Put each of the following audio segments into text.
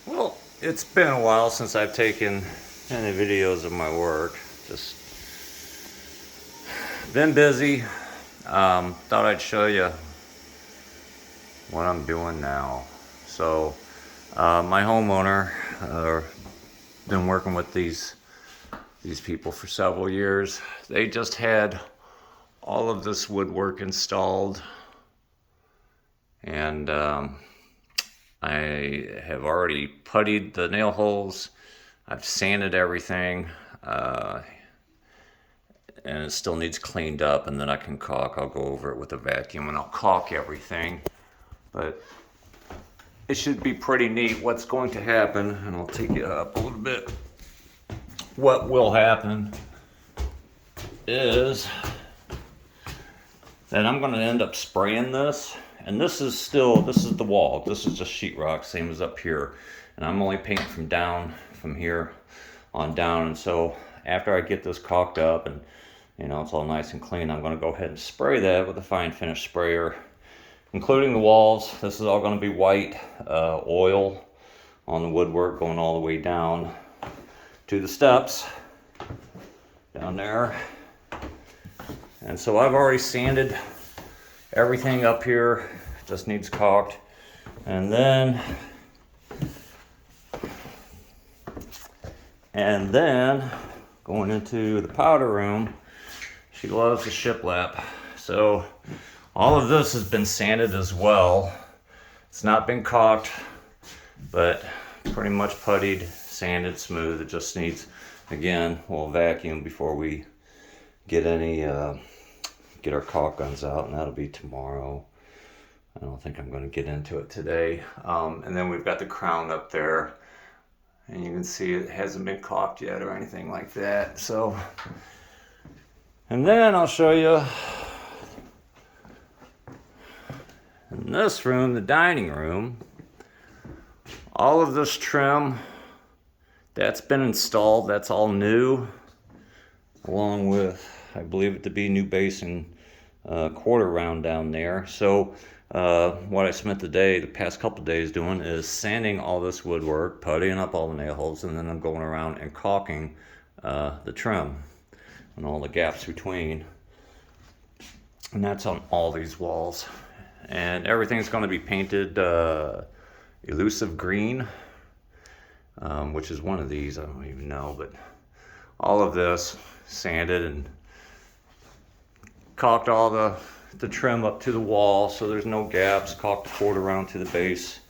Well, it's been a while since I've taken any videos of my work. Just been busy. Thought I'd show you what I'm doing now. So, my homeowner, been working with these people for several years. They just had all of this woodwork installed, and I have already puttied the nail holes. I've sanded everything, and it still needs cleaned up, and then I can caulk. I'll go over it with a vacuum and I'll caulk everything. But it should be pretty neat what's going to happen, and I'll take you up a little bit. What will happen is that I'm going to end up spraying this, and this is the wall. This is just sheetrock, same as up here, and I'm only painting from here on down. And so after I get this caulked up and it's all nice and clean, I'm going to go ahead and spray that with a fine finish sprayer, including the walls. This is all going to be white oil on the woodwork, going all the way down to the steps down there. And so I've already sanded everything up here, just needs caulked. And then going into the powder room, she loves the shiplap. So all of this has been sanded as well. It's not been caulked, but pretty much puttied, sanded, smooth. It just needs, again, we'll vacuum before we get our caulk guns out, and that'll be tomorrow. I don't think I'm going to get into it today. And then we've got the crown up there, and you can see it hasn't been caulked yet or anything like that. So, and then I'll show you in this room, the dining room, all of this trim that's been installed. That's all new, along with, I believe it to be new base and quarter round down there. So what I spent the past couple days doing is sanding all this woodwork, puttying up all the nail holes, and then I'm going around and caulking the trim and all the gaps between. And that's on all these walls. And everything's going to be painted elusive green, which is one of these, I don't even know, but all of this sanded and caulked all the trim up to the wall so there's no gaps, caulked the quarter round to the base,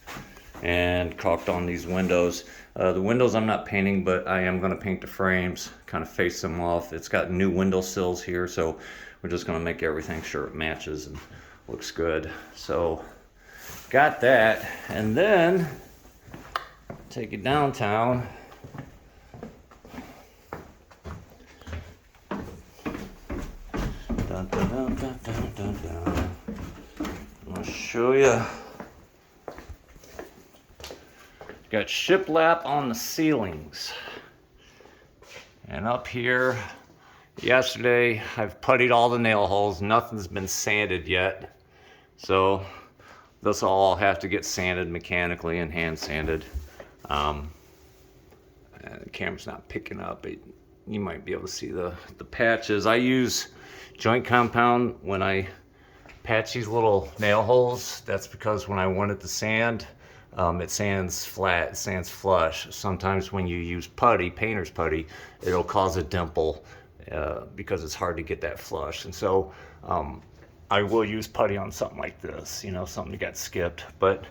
and caulked on these windows. The windows I'm not painting, but I am going to paint the frames, kind of face them off. It's got new window sills here, so we're just going to make everything sure it matches and looks good. So got that, and then take it downtown. Dun, dun, dun, dun, dun, dun, dun. I'll show you. Got shiplap on the ceilings. And up here, yesterday, I've puttied all the nail holes. Nothing's been sanded yet. So this will all have to get sanded mechanically and hand sanded. The camera's not picking up, but you might be able to see the patches. I use joint compound when I patch these little nail holes. That's because when I want it to sand, it sands flat, it sands flush. Sometimes when you use putty, painter's putty, it'll cause a dimple because it's hard to get that flush. And so I will use putty on something like this, something that got skipped. But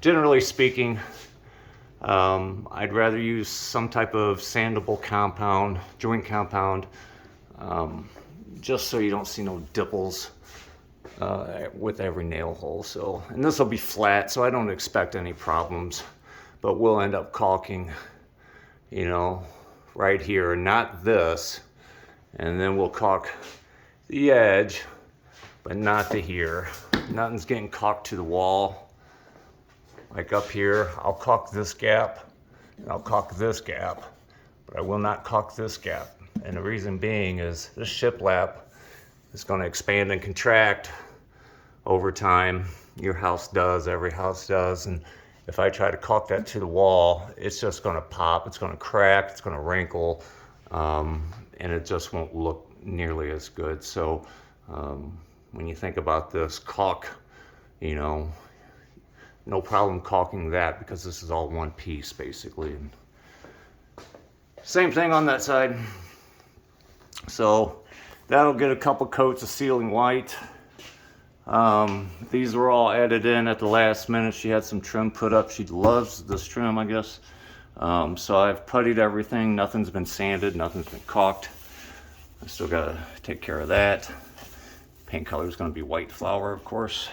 generally speaking, I'd rather use some type of sandable compound, joint compound, just so you don't see no dimples with every nail hole. So, and this will be flat, so I don't expect any problems, but we'll end up caulking, right here, not this, and then we'll caulk the edge, but not to here. Nothing's getting caulked to the wall. Like up here, I'll caulk this gap, and I'll caulk this gap, but I will not caulk this gap. And the reason being is this shiplap is going to expand and contract over time. Your house does, every house does, and if I try to caulk that to the wall, it's just gonna pop, it's gonna crack, it's gonna wrinkle, and it just won't look nearly as good. So when you think about this, caulk, you know, no problem caulking that because this is all one piece basically. And same thing on that side. So that'll get a couple coats of sealing white. These were all added in at the last minute. She had some trim put up. She loves this trim, I guess. So I've puttied everything. Nothing's been sanded, nothing's been caulked. I still gotta take care of that. Paint color is gonna be white flour, of course.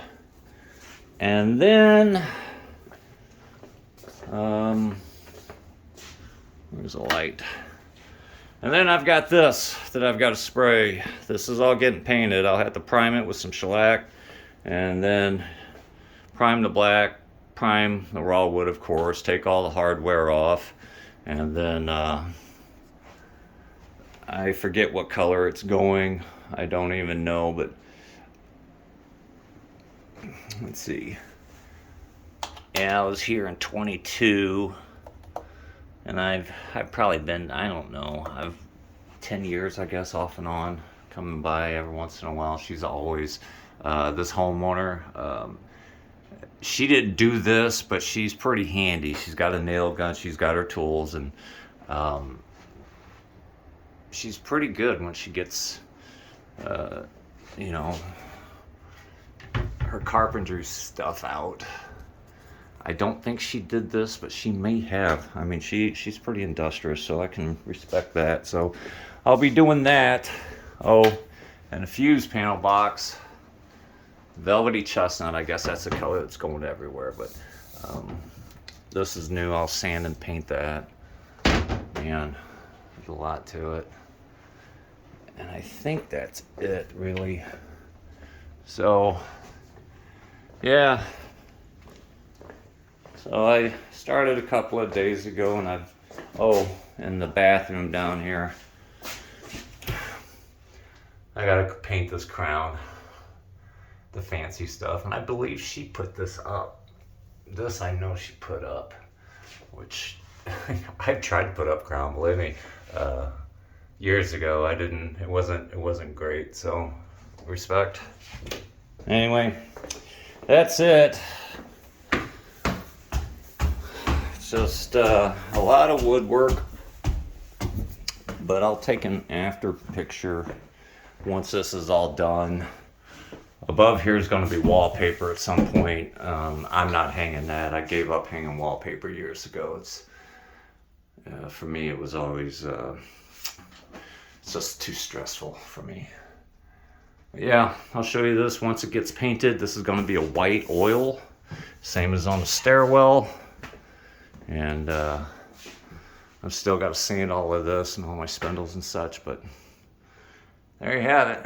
And then, where's the light? And then I've got this that I've got to spray. This is all getting painted. I'll have to prime it with some shellac, and then prime the black, prime the raw wood, of course, take all the hardware off, and then I forget what color it's going. I don't even know, but let's see. Yeah, I was here in 22, and I've probably been, I don't know, I've 10 years, I guess, off and on, coming by every once in a while. She's always this homeowner. She didn't do this, but she's pretty handy. She's got a nail gun, she's got her tools, and she's pretty good when she gets, you know, her carpentry stuff out. I don't think she did this, but she may have. I mean, she's pretty industrious, so I can respect that. So I'll be doing that. Oh, and a fuse panel box. Velvety chestnut, I guess that's the color that's going everywhere, but this is new. I'll sand and paint that. Man, there's a lot to it. And I think that's it, really. So, yeah. So I started a couple of days ago, and in the bathroom down here, I gotta paint this crown, the fancy stuff, and I believe she put this up. This I know she put up, which I've tried to put up crown, believe me, years ago. I didn't. It wasn't great. So respect. Anyway, that's it. It's just a lot of woodwork, but I'll take an after picture once this is all done. Above here is going to be wallpaper at some point. I'm not hanging that. I gave up hanging wallpaper years ago. It's for me, it was always it's just too stressful for me. But yeah, I'll show you this once it gets painted. This is going to be a white oil, same as on the stairwell. And I've still got to sand all of this and all my spindles and such, but there you have it.